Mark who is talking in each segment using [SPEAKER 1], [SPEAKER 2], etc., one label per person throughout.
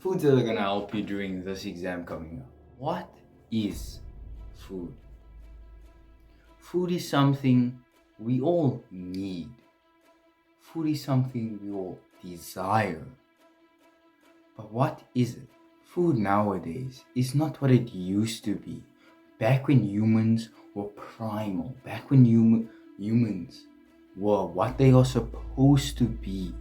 [SPEAKER 1] Foods that are gonna help you during this exam coming up. What is food? Food is something we all need. Food is something we all desire. But what is it? Food nowadays is not what it used to be. Back when humans were primal, back when humans were what they are supposed to be.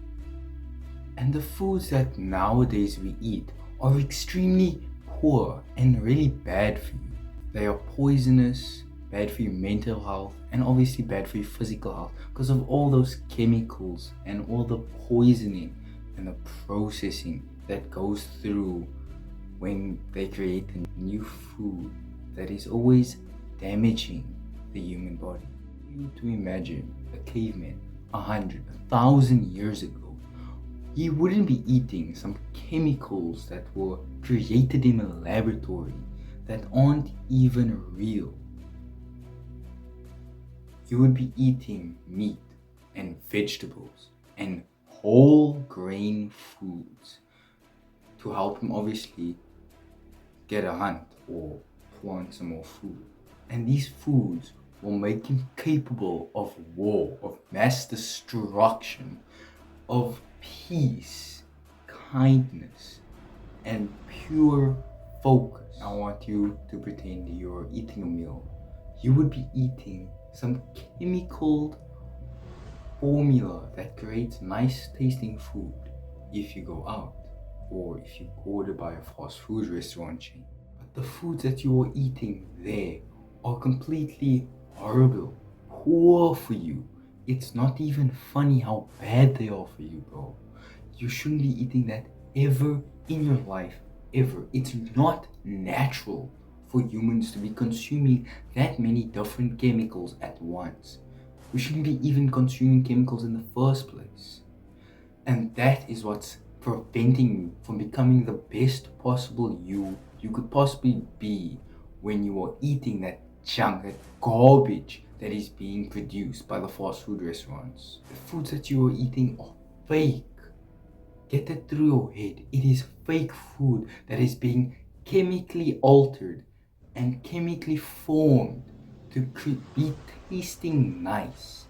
[SPEAKER 1] And the foods that nowadays we eat are extremely poor and really bad for you. They are poisonous, bad for your mental health, and obviously bad for your physical health because of all those chemicals and all the poisoning and the processing that goes through when they create a new food that is always damaging the human body. You to imagine a caveman 1,000 years ago, he wouldn't be eating some chemicals that were created in a laboratory that aren't even real. He would be eating meat and vegetables and whole grain foods to help him obviously get a hunt or plant some more food. And these foods will make him capable of war, of mass destruction, of peace, kindness, and pure focus. I want you to pretend you're eating a meal. You would be eating some chemical formula that creates nice tasting food if you go out or if you order by a fast food restaurant chain. But the foods that you are eating there are completely horrible, poor for you. It's not even funny how bad they are for you, bro. You shouldn't be eating that ever in your life, ever. It's not natural for humans to be consuming that many different chemicals at once. We shouldn't be even consuming chemicals in the first place. And that is what's preventing you from becoming the best possible you could possibly be when you are eating that junk, that garbage that is being produced by the fast food restaurants. The foods that you are eating are fake. Get that through your head. It is fake food that is being chemically altered and chemically formed to be tasting nice.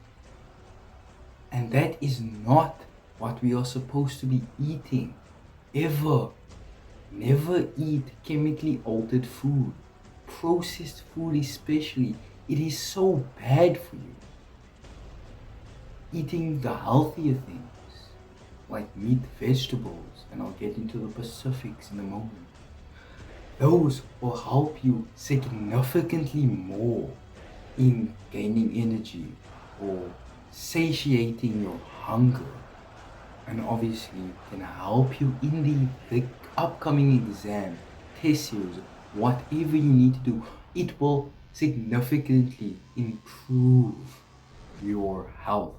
[SPEAKER 1] And that is not what we are supposed to be eating. Ever. Never eat chemically altered food. Processed food especially. It is so bad for you. Eating the healthier things like meat, vegetables, and I'll get into the specifics in a moment. Those will help you significantly more in gaining energy or satiating your hunger, and obviously can help you in the upcoming exam, test series, whatever you need to do. It will significantly improve your health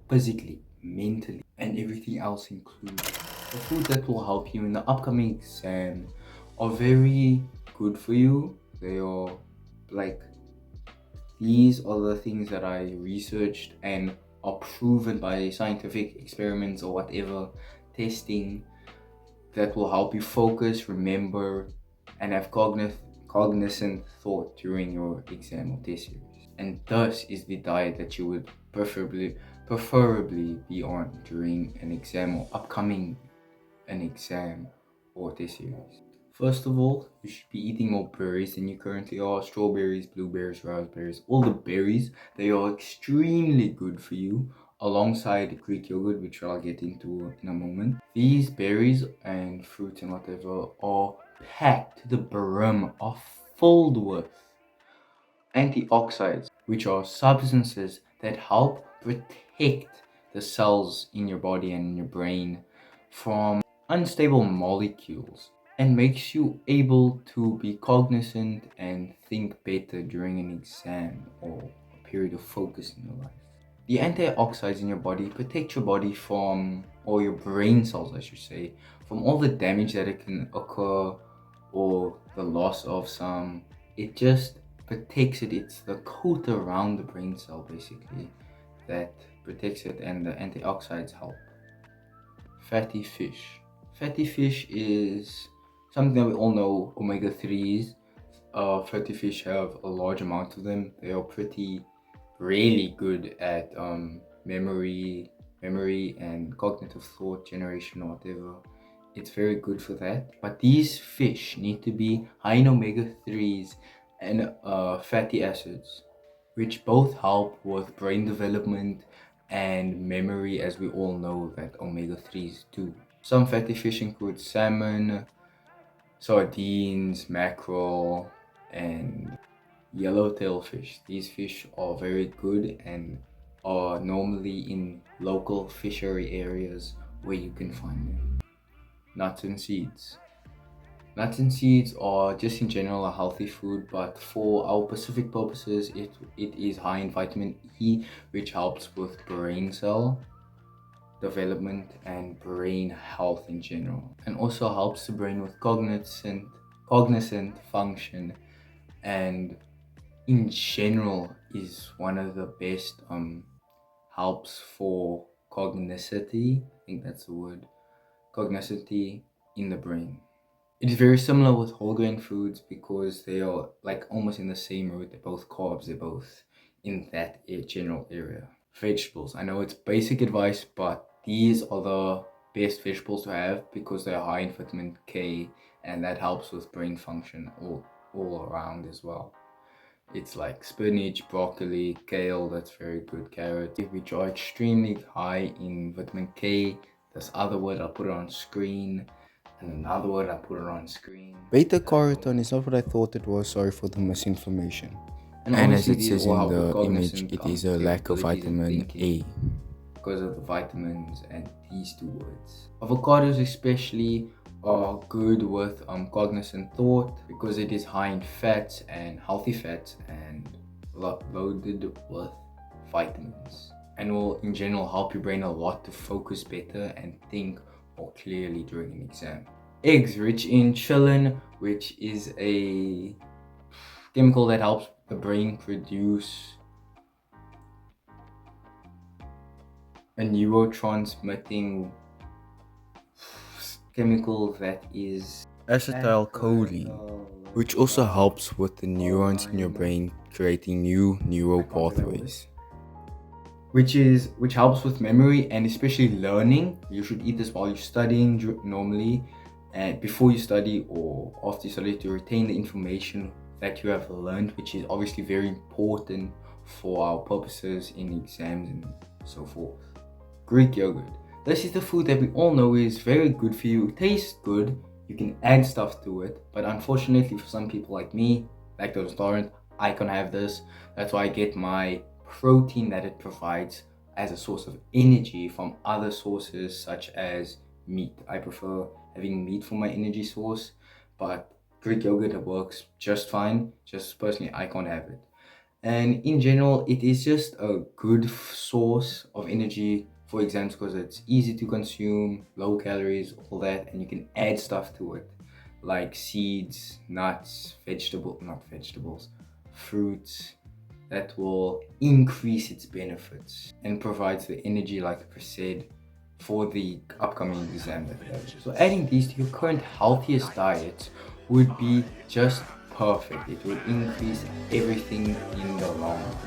[SPEAKER 1] physically, mentally, and everything else included. The food that will help you in the upcoming exam are very good for you. They are like, these are the things that I researched and are proven by scientific experiments or whatever testing that will help you focus, remember, and have cognizant thought during your exam or test series. And thus is the diet that you would preferably be on during an exam or upcoming an exam or test series. First of all, you should be eating more berries than you currently are. Strawberries, blueberries, raspberries, all the berries. They are extremely good for you, alongside Greek yogurt, which I'll get into in a moment. These berries and fruits and whatever are packed to the brim, are filled with antioxidants, which are substances that help protect the cells in your body and in your brain from unstable molecules, and makes you able to be cognizant and think better during an exam or a period of focus in your life. The antioxidants in your body protect your body from, or your brain cells I should say, from all the damage that it can occur or the loss of some. It just protects it. It's the coat around the brain cell basically that protects it, and the antioxidants help. Fatty fish. Fatty fish is something that we all know, omega 3s. Fatty fish have a large amount of them. They are pretty really good at memory and cognitive thought generation or whatever. It's very good for that. But these fish need to be high in omega 3s and fatty acids, which both help with brain development and memory, as we all know that omega 3s do. Some fatty fish include salmon, sardines, mackerel, and yellowtail fish. These fish are very good and are normally in local fishery areas where you can find them. Nuts and seeds. Nuts and seeds are just in general a healthy food, but for our specific purposes, it is high in vitamin E, which helps with brain cell development and brain health in general, and also helps the brain with cognizant function, and in general is one of the best helps for cognicity. I think that's the word. Cognicity in the brain. It is very similar with whole grain foods because they are like almost in the same route. They're both carbs, they're both in that general area. Vegetables. I know it's basic advice, but these are the best vegetables to have because they are high in vitamin K, and that helps with brain function all around as well. It's like spinach, broccoli, kale, that's very good, carrot, which are extremely high in vitamin K. This other word, I'll put it on screen, and another word, I'll put it on screen. Beta carotene is not what I thought it was, sorry for the misinformation. And as it says in the image, it is a lack of vitamin A. Because of the vitamins and these two words. Avocados especially are good with cognizant thought because it is high in fats and healthy fats and loaded with vitamins, and will in general help your brain a lot to focus better and think more clearly during an exam. Eggs rich in chilin, which is a chemical that helps the brain produce a neurotransmitting chemical that is acetylcholine, which also helps with the neurons in your brain creating new neural pathways, which helps with memory and especially learning. You should eat this while you're studying normally, and before you study or after you study, to retain the information that you have learned, which is obviously very important for our purposes in exams and so forth. Greek yogurt. This is the food that we all know is very good for you. It tastes good. You can add stuff to it. But unfortunately for some people like me, lactose intolerant, I can't have this. That's why I get my protein that it provides as a source of energy from other sources such as meat. I prefer having meat for my energy source, but Greek yogurt works just fine. Just personally, I can't have it. And in general, it is just a good source of energy for exams because it's easy to consume, low calories, all that, and you can add stuff to it like seeds, nuts, fruits that will increase its benefits and provides the energy, like I said, for the upcoming exam that you have. So adding these to your current healthiest diet would be just perfect. It will increase everything in the long run.